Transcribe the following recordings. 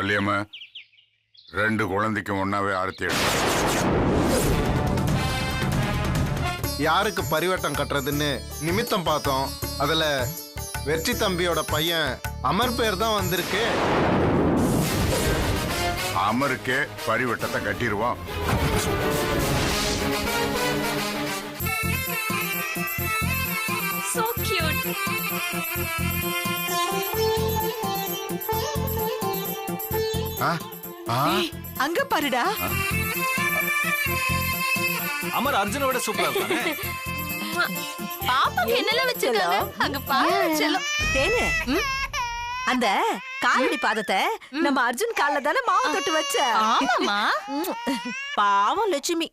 வள்ளியம்மா, 2 குழந்தைக்கும் ஒன்னாவே ஆரத்தி எடு. யாருக்கு பரிவட்டம் கட்டுறதுன்னு நிமித்தம் பார்த்தோம். அதுல வெற்றி தம்பியோட பையன் அமர் பேர் தான் வந்திருக்கு. அமருக்கே பரிவட்டத்தை கட்டிடுவோம். So cute. அங்க பாருடா. அமர் அர்ஜுனோட சூப்பரா இருக்கானே. பாப்பாக்கு என்னெல்லாம் வச்சிருக்காங்க அங்க பாரு செல்லம். தேனே, அந்த காலடி பாதத்தை நம்ம அர்ஜுன் கால்ல தானே மாவு தொட்டு வச்ச. ஆமாமா. பாவம் லட்சுமி,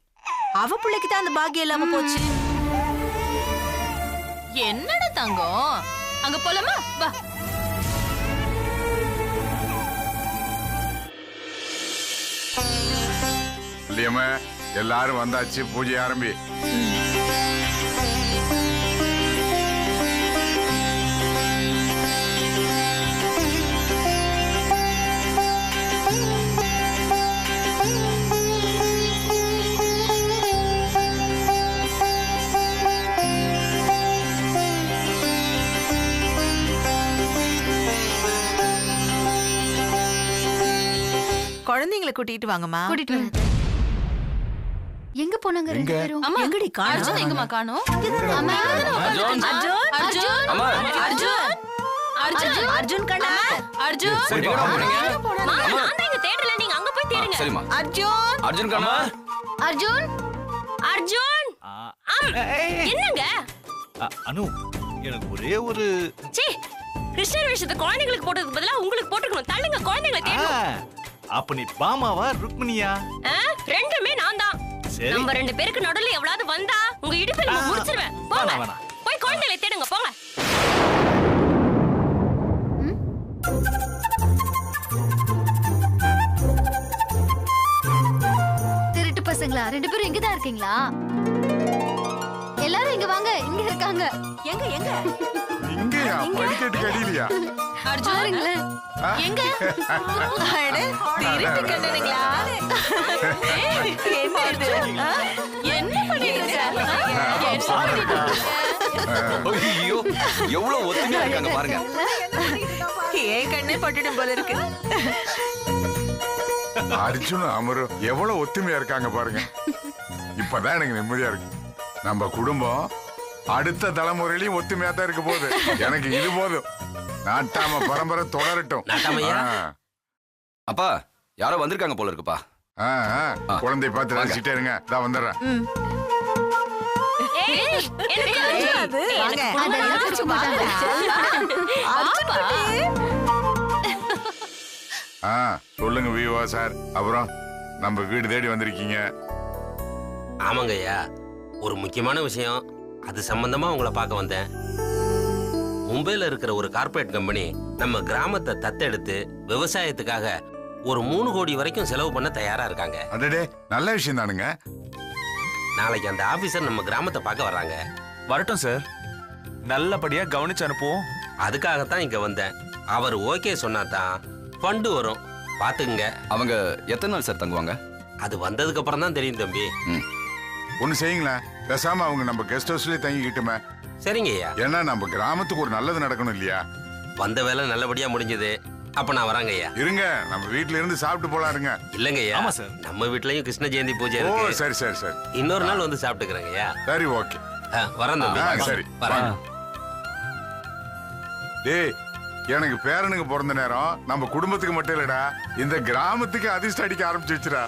அவ பிள்ளைக்கு தான் அந்த பாக்கியம் இல்லாம போச்சு. என்னடா தங்கம், அங்க போலாமா? வா. வள்ளியம்மா, எல்லாரும் வந்தாச்சு, பூஜை ஆரம்பி. குழந்தைங்களை கூட்டிட்டு வாங்கம்மா. கூட்டிட்டு வராத. எங்க போனாங்க ரெண்டு பேரும்? அம்மா, எங்கடி காணோம்? அர்ஜுன் எங்கம்மா காணோம்? அம்மா, அர்ஜுன் அர்ஜுன் அம்மா. அர்ஜுன் அர்ஜுன் அர்ஜுன் கண்ணா, அர்ஜுன். சரி, எங்க போறீங்க? அம்மா, நான் தான் இங்க தேடல, நீங்க அங்க போய் தேடுங்க. சரிம்மா. அர்ஜுன். அர்ஜுன் கண்ணா. அர்ஜுன் அர்ஜுன். என்னங்க? அனு, எனக்கு ஒரே ஒரு சீ, கிருஷ்ணர் விஷயத்தை குழந்தைகளுக்கு போட்டதுக்கு பதிலா உங்களுக்கு போட்டுக்கணும். தள்ளுங்க, குழந்தைகளை தேடணும். அப்ப நீ பாமாவா ருக்மிணியா? ரெண்டுமே நான் தான். சரி. நம்ம 2 பேருக்கு நடுவுல எவ்வளவு வந்தா உங்க இடுப்பில் முடிச்சிருவேன். போங்க, வேணாம். போய் குழந்தைகளை தேடுங்க, போங்க. திருட்டு பசங்களா, 2 பேரும் இங்கதான் இருக்கீங்களா? எல்லாரும் இங்க வாங்க, இங்க இருக்காங்க. எங்க எங்க? இங்கயா? படிக்கட்டு கடியிலையா? அர்ஜுன் எங்க? அட, திருட்டு கண்ணனுங்களா? என்ன இது? என்ன பண்ணிட்டு ஐயோ, எவ்வளவு ஒத்துமையா இருக்காங்க பாருங்க. ஏன் கண்ணே பட்டுடும் போல இருக்கு. அர்ஜுனும் அமரும் எவ்வளவு ஒத்துமையா இருக்காங்க பாருங்க. இப்பதான் எனக்கு நிம்மதியா இருக்கு. நம்ம குடும்பம் அடுத்த தலைமுறையிலையும் ஒத்துமையா தான் இருக்க போகுது. எனக்கு இது போதும். நாட்டாம பரம்பரை தொடரட்டும். அப்பா, யாரோ வந்திருக்காங்க போல இருக்குப்பா. குழந்தை பார்த்து ரசிச்சிட்டே இருங்க, நான் வந்துடுறேன். அது வாங்க. அதெல்லாம் வச்சுக்க மாட்டாங்க. சொல்லுங்க விவா சார். அப்புறம் நம்ம வீடு தேடி வந்திருக்கீங்க. ஆமாங்க ஐயா, ஒரு முக்கியமான விஷயம், அது சம்பந்தமா உங்களை பார்க்க வந்தேன். மும்பைல இருக்கிற ஒரு கார்ப்பரேட் கம்பெனி நம்ம கிராமத்தை தத்தெடுத்து விவசாயத்துக்காக ஒரு 3 கோடி வரைக்கும் செலவு பண்ண தயாரா இருக்காங்க. அடடே, நல்ல விஷயம் தானுங்க. நாளைக்கு அந்த ஆபீசர் நம்ம கிராமத்தை பார்க்க வர்றாங்க. வரட்டும் சார், நல்லபடியா கவனிச்சு அனுப்புவோம். அதுக்காகத்தான் இங்க வந்தேன். அவர் ஓகே சொன்னாதான் ஃபண்டு வரும். பாத்துக்குங்க. அவங்க எத்தனை நாள் சார் தங்குவாங்க? அது வந்ததுக்கு அப்புறம் தான் தெரியும் தம்பி. ஒண்ணு செய்யுங்களேன், பேசாம அவங்க நம்ம கெஸ்ட் ஹவுஸ்லயே தங்கிக்கிட்டுமே. சரிங்க ஐயா. ஏன்னா நம்ம கிராமத்துக்கு ஒரு நல்லது நடக்கணும் இல்லையா? வந்த வேலை நல்லபடியா முடிஞ்சது. அப்ப நான் வராங்க ஐயா. இருங்க, நம்ம வீட்ல இருந்து சாப்பிட்டு போலாம். இருங்க. இல்லங்க ஐயா, ஆமா சார், நம்ம வீட்லயும் கிருஷ்ண ஜெயந்தி பூஜை ஓ இருக்கு. சரி சரி சரி, இன்னொரு நாள் வந்து சாப்பிட்டுக்கிறேங்க ஐயா. சரி ஓகே. வரேன் தம்பி. சரி வரேன். டேய், எனக்கு பேரனுக்கு பிறந்த நேரம் நம்ம குடும்பத்துக்கு மட்டும் இல்லடா, இந்த கிராமத்துக்கு அதிர்ஷ்டம் அடிக்க ஆரம்பிச்சிருச்சுடா.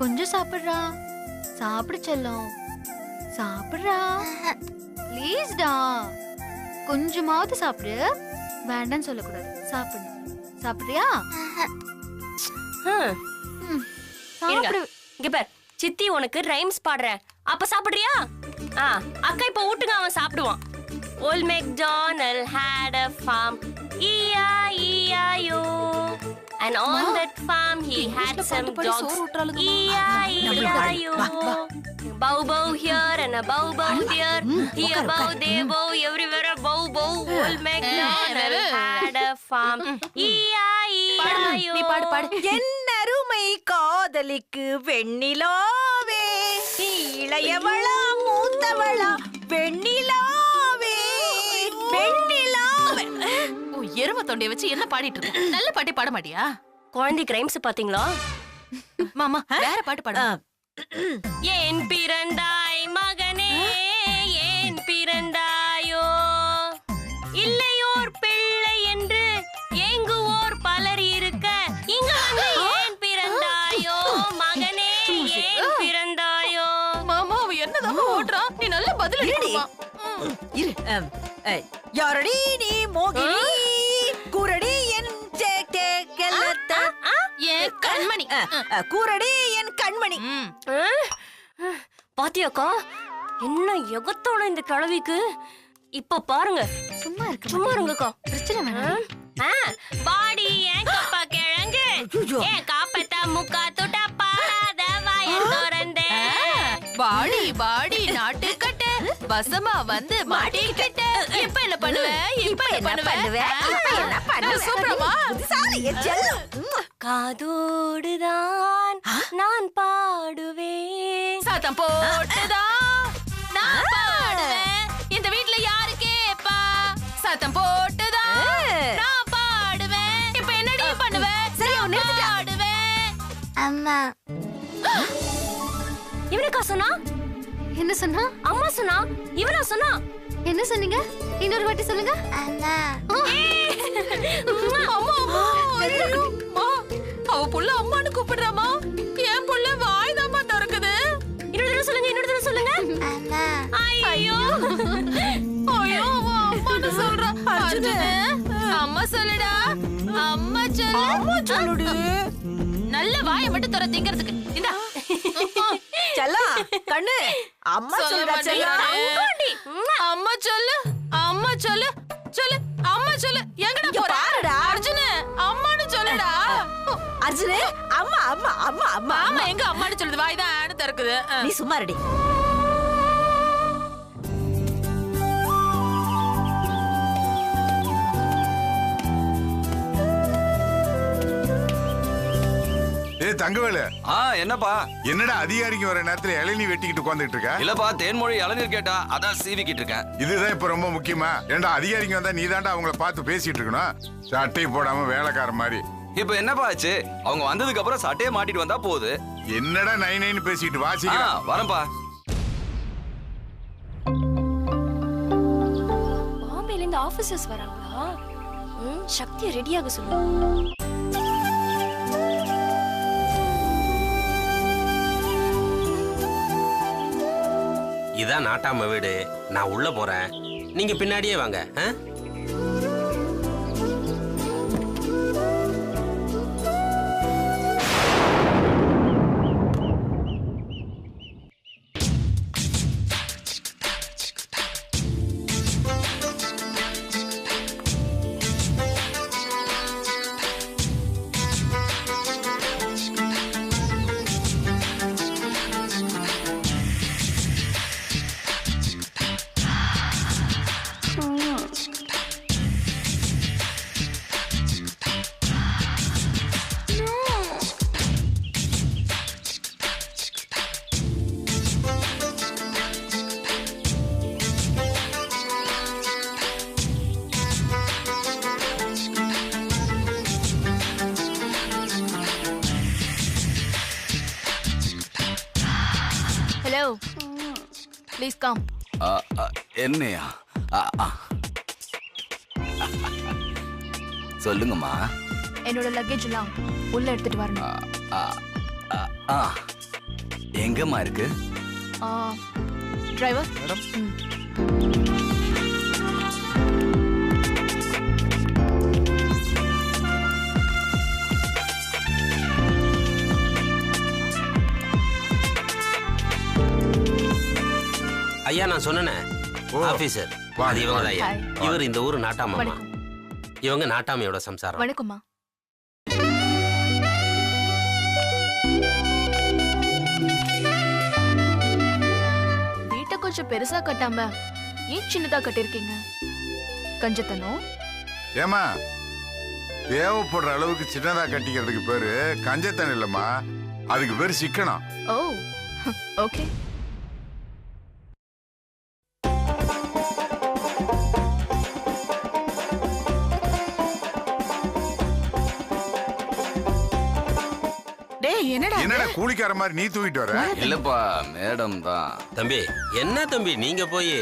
கொஞ்சம் சாப்பிடுறா, சாப்பிடு செல்லம், சாப்பிடுறா, ப்ளீஸ்டா, கொஞ்சமாவது சாப்பிடு. வேண்டான்னு சொல்லக்கூடாது, சாப்பிடு. சாப்பிடுறியா? சாப்பிடு. இங்க பார், சித்தி உனக்கு ரைம்ஸ் பாடுறேன், அப்ப சாப்பிடுறியா? அக்கா இப்ப ஊட்டுங்க, அவன் சாப்பிடுவான். Old MacDonald had a farm, E-I-E-I-O, and on that farm he had some dogs, E-I-E-I-O. Bow bow here and a bow bow there, here bow there bow, everywhere a bow old MacDonald had a farm. E-I-E-I-O. நீ பாடு பாடு. என் அருமை காதலிக்கு வெண்ணிலாவே, இளையவளா மூத்தவளா வெண்ணிலாவே, வெண்ணிலாவே. ஓ, எரும தொண்டைய வச்சு என்ன பாடிட்டு இருக்க? நல்ல பாட்டே பாட மாட்டியா? குழந்தைக்கு ரைம்ஸ் பாத்தீங்களா? மாமா வேற பாட்டு பாடு. ஏன் பிறந்தாய் மகனே, ஏன் பிறந்தாயோ, இல்லையோர் பிள்ளை என்று ஏங்குவோர் பலர் இருக்க, இங்கு வந்து ஏன் பிறந்தாயோ மகனே, ஏன் பிறந்தாயோ. மாமா அவ என்னதான் ஓடுறான்? நீ நல்ல பதில் அடிமா. இரு. யாரடி நீ மோகினி, கூரடி என் ஏன் கண்மணி. கூரடி என் கண்மணி. பாத்தியாக்கா என்ன எகத்தோட இந்த கிழவிக்கு. இப்ப பாருங்க, சும்மா இருக்கு. சும்மா இருங்கக்கா. பிரச்சனை வேணாம். பாடி ஏன் கப்பா கிழங்கு, ஏன் காப்பத்தா முக்கா துட்டா பாடாத வாயன் திறந்தே. பாடி பாடி நாட்டு கட்ட வசமா வந்து மாட்டிக்கிட்ட. இப்ப என்ன பண்ணுவ? இப்ப என்ன பண்ணுவ? என்ன பண்ணுவ? சூப்பரமா சாரி என் செல்லம். காதோடுதான் நான் பாடுவேன். சத்தம் போட்டுதான் நான் பாடுவேன். இந்த வீட்ல யாரு கேப்பா? சத்தம் போட்டுதான் நான் பாடுவேன். இப்ப என்னடி பண்ணுவ? சரி, அவன் நிறுத்திட்டா. பாடுவேன். அம்மா இவனுக்கா சொன்னா? என்ன சொன்னா? அம்மா சொன்னா, இவனா சொன்னா? என்ன சொன்னீங்க? இன்னொரு வாட்டி சொல்லுங்க. அம்மா அம்மா அம்மா. ஐயோ, அம்மா. அவ புள்ள அம்மான்னு கூப்பிடுறாமா? என் புள்ள வாய்தாம்மா திறக்குது. இன்னொரு தடவை சொல்லுங்க, இன்னொரு தடவை சொல்லுங்க. அம்மா ஐயோ ஐயோ, அவ அம்மான்னு சொல்றா. அர்ஜுனு, அம்மா சொல்லுடா. அம்மா சொல்லு. அம்மா சொல்லுடி. நல்ல வாயை மட்டும் திற திங்கிறதுக்கு. இந்தா. செல்லம் கண்ணு அம்மா சொல்ல சொல்லுடா செல்லம். மாட்டேன். அம்மா சொல்லு. அம்மா சொல்லு. சொல்லு. அம்மா சொல்லு. எங்கடா இங்க போற? பாருடா. அர்ஜுனு, அம்மான்னு சொல்லுடா. அர்ஜுனே அம்மா அம்மா அம்மா அம்மா ஆமா, எங்க அம்மான்னு சொல்லுது? வாய் தான் ஆடு திறக்குது. நீ சும்மா ரெடி. தங்கவேலு, என்னப்பா? என்னடா அதிகாரிக்கு வர நேரத்துல இளநீ வெட்டிக்கிட்டு உட்காந்துட்டு இருக்க? இல்லப்பா, தேன்மொழி இளநீர் கேட்டா அதான் சீவிக்கிட்டு இருக்கேன். இதுதான் இப்ப ரொம்ப முக்கியமா? ஏண்டா அதிகாரிங்க வந்தா நீ தாண்டா அவங்கள பார்த்து பேசிட்டு இருக்கணும், சட்டை போடாம வேலைக்கார மாதிரி. இப்ப என்னப்பா ஆச்சு? அவங்க வந்ததுக்கு அப்புறம் சட்டையை மாட்டிட்டு வந்தா போகுது. என்னடா நைன்னு பேசிட்டு வாசிக்க. வரேன்ப்பா. பாம்பேல இருந்து ஆபீசர்ஸ் வராங்களா? சக்தியை ரெடியாக சொல்லு. இதான் நாட்டாம வீடு. நான் உள்ள போறேன், நீங்க பின்னாடியே வாங்க. Hello, please come. என்னையா? சொல்லுங்கம்மா. என்னோட லக்கேஜ் எல்லாம் உள்ள எடுத்துட்டு வரணும். எங்கம்மா இருக்கு? டிரைவர். ஐயா, நான் சொன்னேனே ஆபீசர், அது இவங்க தான் ஐயா. இவர் இந்த ஊர் நாட்டாமா. இவங்க நாட்டாமையோட சம்சாரம். வணக்கம்மா. வீட்டை கொஞ்சம் பெருசா கட்டாம ஏன் சின்னதா கட்டிருக்கீங்க? கஞ்சத்தனம். ஏமா தேவைப்படுற அளவுக்கு சின்னதா கட்டிக்கிறதுக்கு பேரு கஞ்சத்தனம் இல்லம்மா, அதுக்கு பேரு சிக்கனம். ஓ ஓகே. டேய் என்னடா என்னடா கூலிக்கார மாதிரி நீ தூக்கிட்டு வர? இல்லப்பா மேடம் தான். தம்பி என்ன தம்பி நீங்க போய்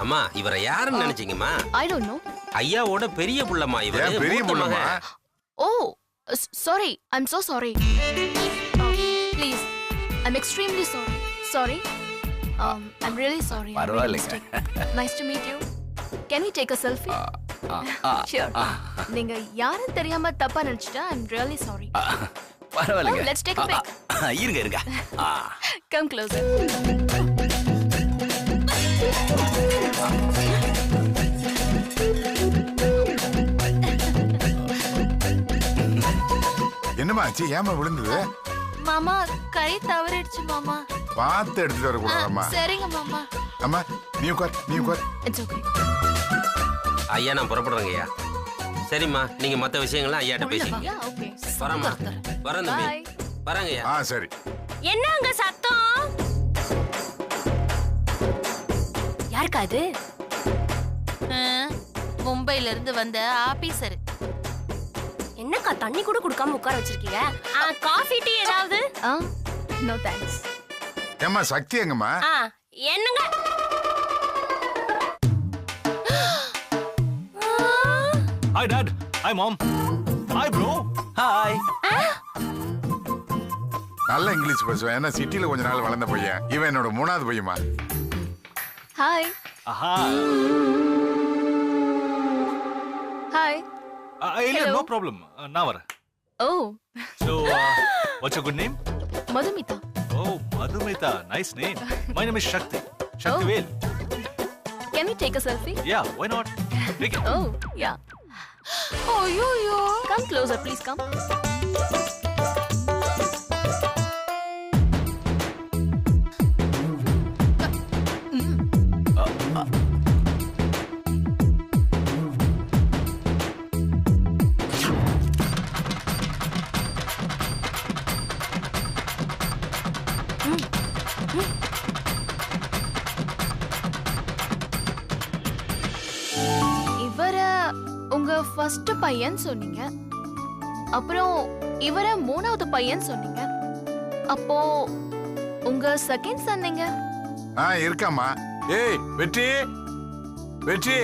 அம்மா இவரை யாருன்னு நினைச்சீங்கம்மா? I don't know. ஐயாவோட பெரிய புள்ளம்மா இவரு. ஏன் பெரிய மூத்த புள்ளமா? மகன். Oh sorry, I am so sorry. Please, I'm extremely sorry. Sorry. I'm really sorry. பரவாயில்லைங்க. Nice to meet you. Can we take a selfie? Sure. நீங்க யாரும் தெரியாம தப்பா நினைச்சிட்டா I'm really sorry. பரவாயில்லைங்க. Oh, let's take a pic. இருங்க இருங்க. Come closer. என்னமா ஆச்சு? ஏமா விழுந்தது? மாமா கை தவறிடுச்சு மாமா. பார்த்து எடுத்துட்டு வரக்கூடாதம்மா. சரிங்க மாமா. அம்மா நீ உட்கார், நீ உட்கார். It's okay. ஐயா நான் புறப்படுறேங்க ஐயா. சரிம்மா நீங்க மத்த விஷயங்கள்லாம் ஐயாட்ட பேசிங்க. Yeah, okay. வரேம்மா. வரேன் தம்பி. Bye. வரேங்க ஐயா. சரி. என்ன அங்க சத்தம்? யாருக்கா அது? மும்பைல இருந்து வந்த ஆபீசர். என்னக்கா தண்ணி கூட குடுக்காம உட்கார வச்சிருக்கீங்க? காஃபி டீ ஏதாவது? No thanks. ஏம்மா சக்தி எங்கம்மா? என்னங்க? Hi dad. Hi mom. Hi bro. Hi. நல்ல இங்கிலீஷ் பேசுவேன். ஏன்னா சிட்டில கொஞ்ச நாள் வளர்ந்த பையன். இவன் என்னோட 3வது பையன்மா. Hi. Aha. Hi. Hello. Hello. No problem. Now vara. Oh, So what's your good name? Madhumita. Oh, Madhumita. Nice name. My name is Shakti. Shakti Vel. Can we take a selfie? Yeah, why not? Take it. Oh, yeah. Oh, yo. Come closer, please come. இவர உங்க first பையன் சொன்னீங்க, அப்புறம் இவர 3வது பையன் சொன்னீங்க, அப்போ உங்க செகண்ட் சொன்னீங்க. இருக்காம்மா. ஏய் வெற்றி, வெற்றி.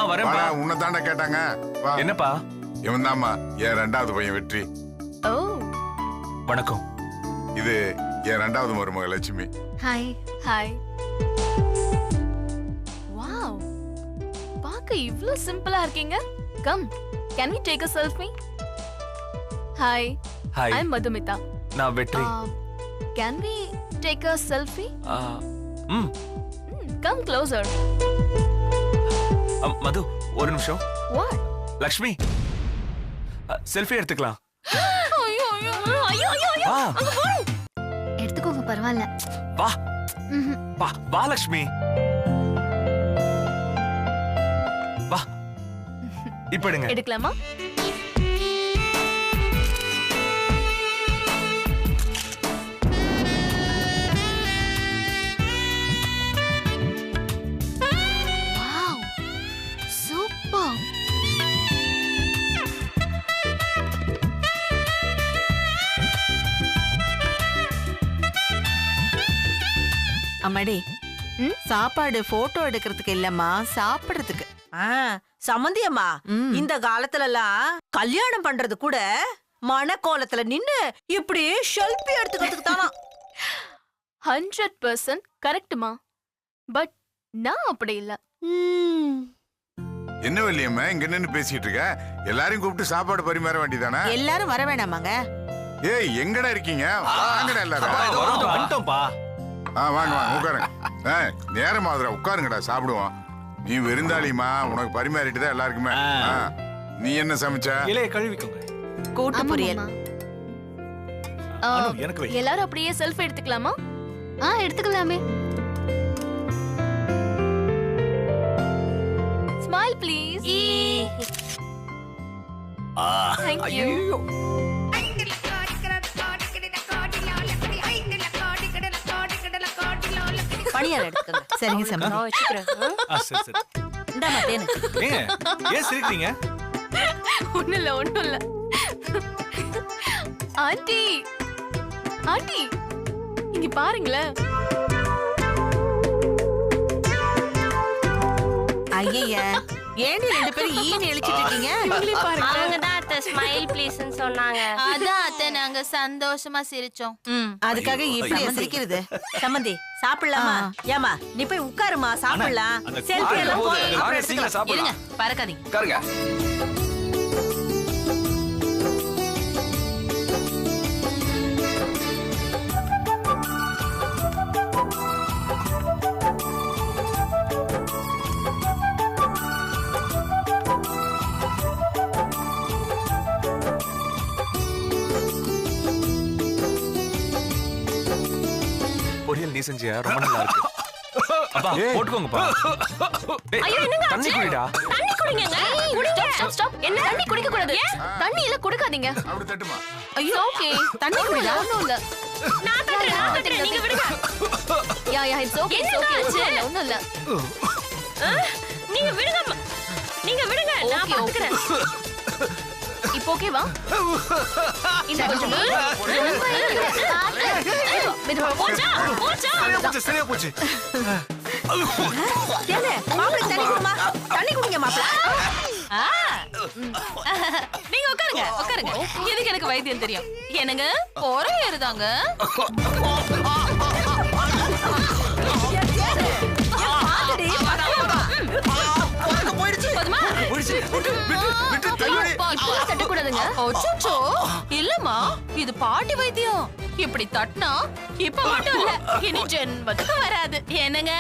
வரேன் வாடா, பா. உன்னை தாண்டா கேட்டாங்க. வா. என்னப்பா? இவன் தாம்மா என் 2வது பையன் வெற்றி. ஓ வணக்கம். இது என் 2வது மருமக லட்சுமி. ஹாய். ஹாய். வாவ், பார்க்க இவ்ளோ சிம்பிளா இருக்கீங்க. Come, can we take a selfie? Hi. Hi. I am Madhumitha. நான் Vetri. Can we take a selfie? Come closer. Madhu ஒரு நிமிஷம். வாட்? லக்ஷ்மி செல்ஃபி எடுத்துக்கலாம். ஐயோ ஐயோ ஐயோ ஐயோ. வா எடுத்துக்கோங்க, பரவாயில்ல. வா வா வா லக்ஷ்மி வா. இப்ப எடுங்க. எடுக்கலாமா? Wow, super. அம்மாடி சாப்பாடு போட்டோ எடுக்கிறதுக்கு இல்லம்மா, சாப்பிடுறதுக்கு. சம்மந்தி அம்மா, இந்த காலத்துல எல்லாம் கல்யாணம் பண்றது கூட மணக்கோலத்துல நின்னு இப்படி செல்ஃபி எடுத்துக்கிறதுக்கு தானா. 100% கரெக்ட்மா. பட் நான் அப்படி இல்ல. என்ன வள்ளியம்மா இங்க நின்னு பேசிட்டு இருக்க? எல்லாரையும் கூப்பிட்டு சாப்பாடு பரிமாற வேண்டியதானே? எல்லாரும் வர வேணாமாங்க? ஏய் எங்கடா இருக்கீங்க? வாங்கடா எல்லாரும். வந்துட்டோம்ப்பா. வாங்க வாங்க உட்காருங்க. நேரம் ஆகுதுடா, உட்காருங்கடா சாப்பிடுவோம். நீ விருந்தாளிமா, உனக்கு பரிமாறிட்டு தான் எல்லாருக்குமே. நீ என்ன சமைச்ச? இலைய கழுவிக்கோங்க. கூட்டு பொரியல். எனக்கு வை. எல்லாரும் அப்படியே செல்ஃபி எடுத்துக்கலாமா? எடுத்துக்கலாமே. Smile please. Thank you. ஐயோ பணியாரம் எடுத்துக்கோங்க. சரிங்க சம்பந்தி. நான் வச்சுக்கிறேன். சரி சரி. இந்தாம்மா தேனு. ஏங்க ஏன் சிரிக்கிறீங்க? ஒண்ணும் இல்ல. ஆண்டி ஆண்டி இங்க பாருங்களேன். ஐயய்யா, ஏண்டி ரெண்டு பேரும் ஈன்னு இழிச்சிட்டு இருக்கீங்க? இவங்களே பாருங்க. அவங்க தான் அத்தை ஸ்மைல் ப்ளீஸ்னு சொன்னாங்க. அதான் அத்தை நாங்க சந்தோஷமா சிரிச்சோம். அதுக்காக இப்படி சிரிக்கிறது? சம்பந்தி சாப்பிடலாமா? ஏமா நீ போய் உட்காருமா, சாப்பிடலாம். அந்த செல்ஃபி எல்லாம் போகுது. போதும், அப்புறம் வாங்க, சீக்கிரம் எடுத்துக்கலாம். சாப்பிடலாம். இருங்க பறக்காதீங்க. உட்காருங்க. பொரியல் நீ செஞ்சியா? ரொம்ப நல்லா இருக்கு. அப்பா போட்டுக்கோங்கப்பா. டேய், ஐயோ, என்னங்க தண்ணி ஆச்சு? குடிடா. தண்ணி குடிங்க. குடிங்க. ஸ்டாப். என்ன தண்ணி குடிக்க கூடாது. தண்ணி எல்லாம் குடிக்காதீங்க. அப்படி தட்டுமா? ஐயோ, ஓகே. தண்ணி குடிடா. ஒண்ணும் இல்ல. நான் தட்டுறேன். நீங்க விடுங்க. Yeah it's okay. என்னங்க ஆச்சு? ஒண்ணும் இல்ல. நீங்க விடுங்க. நீங்க விடுங்க. நான் Okay, okay. பாத்துக்கிறேன். இப்போ ஓகேவா? இந்த கொஞ்சம் போச்சா? சரியா போச்சு. தேனு, மாப்பிளைக்கு தண்ணி குடுமா. தண்ணி குடிங்க மாப்பிள. நீங்க உட்காருங்க. எதுக்கு எனக்கு வைத்தியம் தெரியும்? என்னங்க பொறை ஏறுதாங்க. போதுமா? தட்டக்கூடாதுங்க. அச்சச்சோ, இல்லம்மா இது பாட்டி வைத்தியம். இப்படி தட்டினா இப்ப மட்டும் இல்ல, இனி ஜென்மத்துக்கு வராது. என்னங்க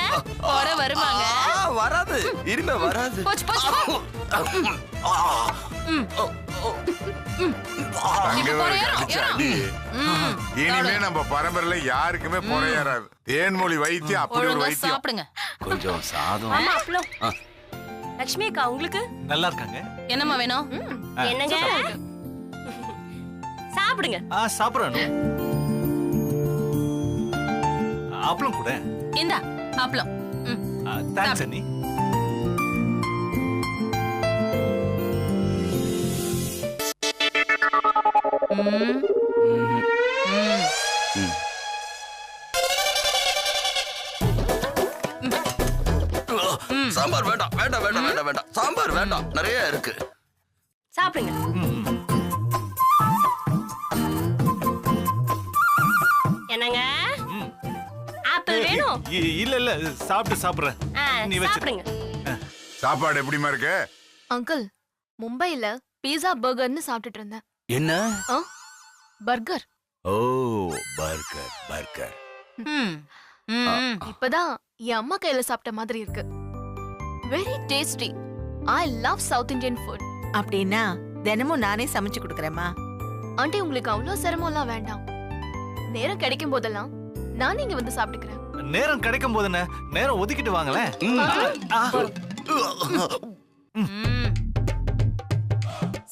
பொறை வருமாங்க? வராது. இனிமே வராது. போச்சு. அங்க ஒரு ஏறும், கடிச்ச ஏறும். அடி. இனிமே நம்ம பரம்பரையில யாருக்குமே பொறையேறாது. தேன்மொழி வைத்தியம் அப்படி ஒரு ஒழுங்கா வைத்தியம். சாப்பிடுங்க. கொஞ்சம் சாதம். ஆமா, அப்பளம். லட்சுமி அக்கா உங்களுக்கு நல்லா இருக்காங்க. என்னம்மா வேணும்? என்னங்க? சாப்பிடுங்க. சாப்பிடுறேன். அப்பளம் கூட. இந்தா அப்பளம். தேங்க்ஸ் அண்ணி. சாம்பார் வேண்டாம். சாம்பார் வேண்டாம். நிறைய இருக்கு. சாப்பிடுங்க. என்னங்க? ஆப்பிள் வேணும்? இல்ல சாப்பிடுறேன். நீ வச்சு. சாப்பிடுங்க. சாப்பாடு எப்படிமா இருக்கு? அங்கிள், மும்பைல பீஸா பர்கர்னு சாப்பிட்டுட்டு இருந்தேன். என்ன? பர்கர். ஓ, பர்கர். இப்பதான் என் அம்மா கையில சாப்பிட்ட மாதிரி இருக்கு. Very tasty. I love south Indian food. அப்படின்னா தினமும் நானே சமைச்சு கொடுக்கறேம்மா. ஆண்டி, உங்களுக்கு அவ்வளவு சிரமம்லாம் வேண்டாம். நேரம் கிடைக்கும் போதெல்லாம் நான் இங்க வந்து சாப்பிட்டுக்கிறேன். நேரம் கிடைக்கும் போது என்ன? நேரம் ஒதுக்கிட்டு வாங்களேன்.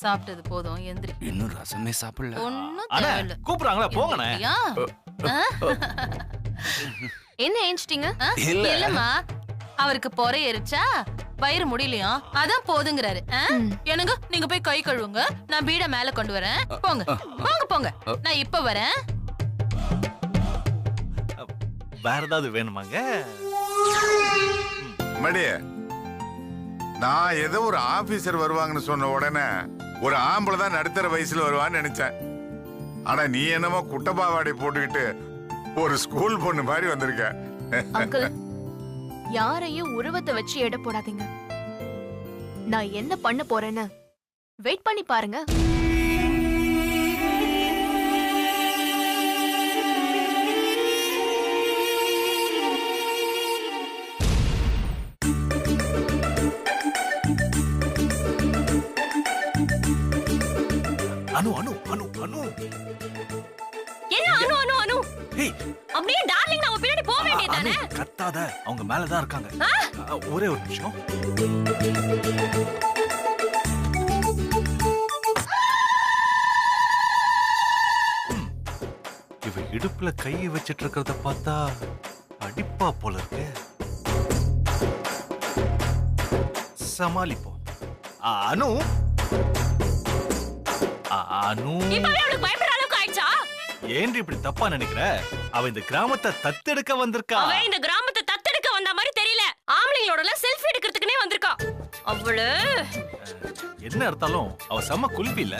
சாப்பிட்டது போதும், எந்திரி. இன்னும் ரசமே சாப்பிடல. ஒண்ணும் அண்ணா தேவையில்ல. கூப்பிடுறாங்களா? போங்கண்ணே. யா? என்ன ஏஞ்சிட்டீங்க? இல்லம்மா, அவருக்கு பொறை எரிச்சா வயிறு முடியலையா, அதான் போதுங்கிறாரு. என்னங்க நீங்க போய் கை கழுவுங்க, நான் பீட மேல கொண்டு வரேன். போங்க. நான் இப்ப வரேன். வேற ஏதாவது வேணுமாங்க? மடி, நான் ஏதோ ஒரு ஆபீசர் வருவாங்கன்னு சொன்ன உடனே ஒரு ஆம்பளை தான் நடுத்தர வயசுல வருவான்னு நினைச்சேன். ஆனா நீ என்னமோ குட்டப்பாவாடை போட்டுக்கிட்டு ஒரு ஸ்கூல் பொண்ணு மாதிரி வந்திருக்க. அங்கிள், யாரையும் உருவத்தை வச்சு எடை போடாதீங்க. நான் என்ன பண்ண போறேன்னு வெயிட் பண்ணி பாருங்க. அனு அனு அனு அனு என்ன அனு அனு அனு? ஏய், அப்படியே டார்லிங் நான் பின்னாடி போக வேண்டியதானே? அனு, கத்தாத. அவங்க மேல தான் இருக்காங்க. ஒரே ஒரு நிமிஷம். இவ இடுப்புல கையை வச்சிட்டு இருக்கிறத பார்த்தா அடிப்பா போல இருக்கு. சமாளிப்போம். அனு அனு இப்பவே அவளுக்கு பயப்படுற அளவுக்கு ஆயிடுச்சா? ஏன் இப்படி தப்பா நினைக்கிற? அவ இந்த கிராமத்தை தத்தெடுக்க வந்திருக்கா. அவ இந்த கிராமத்தை தத்தெடுக்க வந்த மாதிரி தெரியல. ஆம்பளைங்களோட செல்ஃபி எடுக்கிறதுக்குனே வந்திருக்கா. அவளு என்ன அர்த்தாலும் அவ செம்ம குல்பி இல்ல?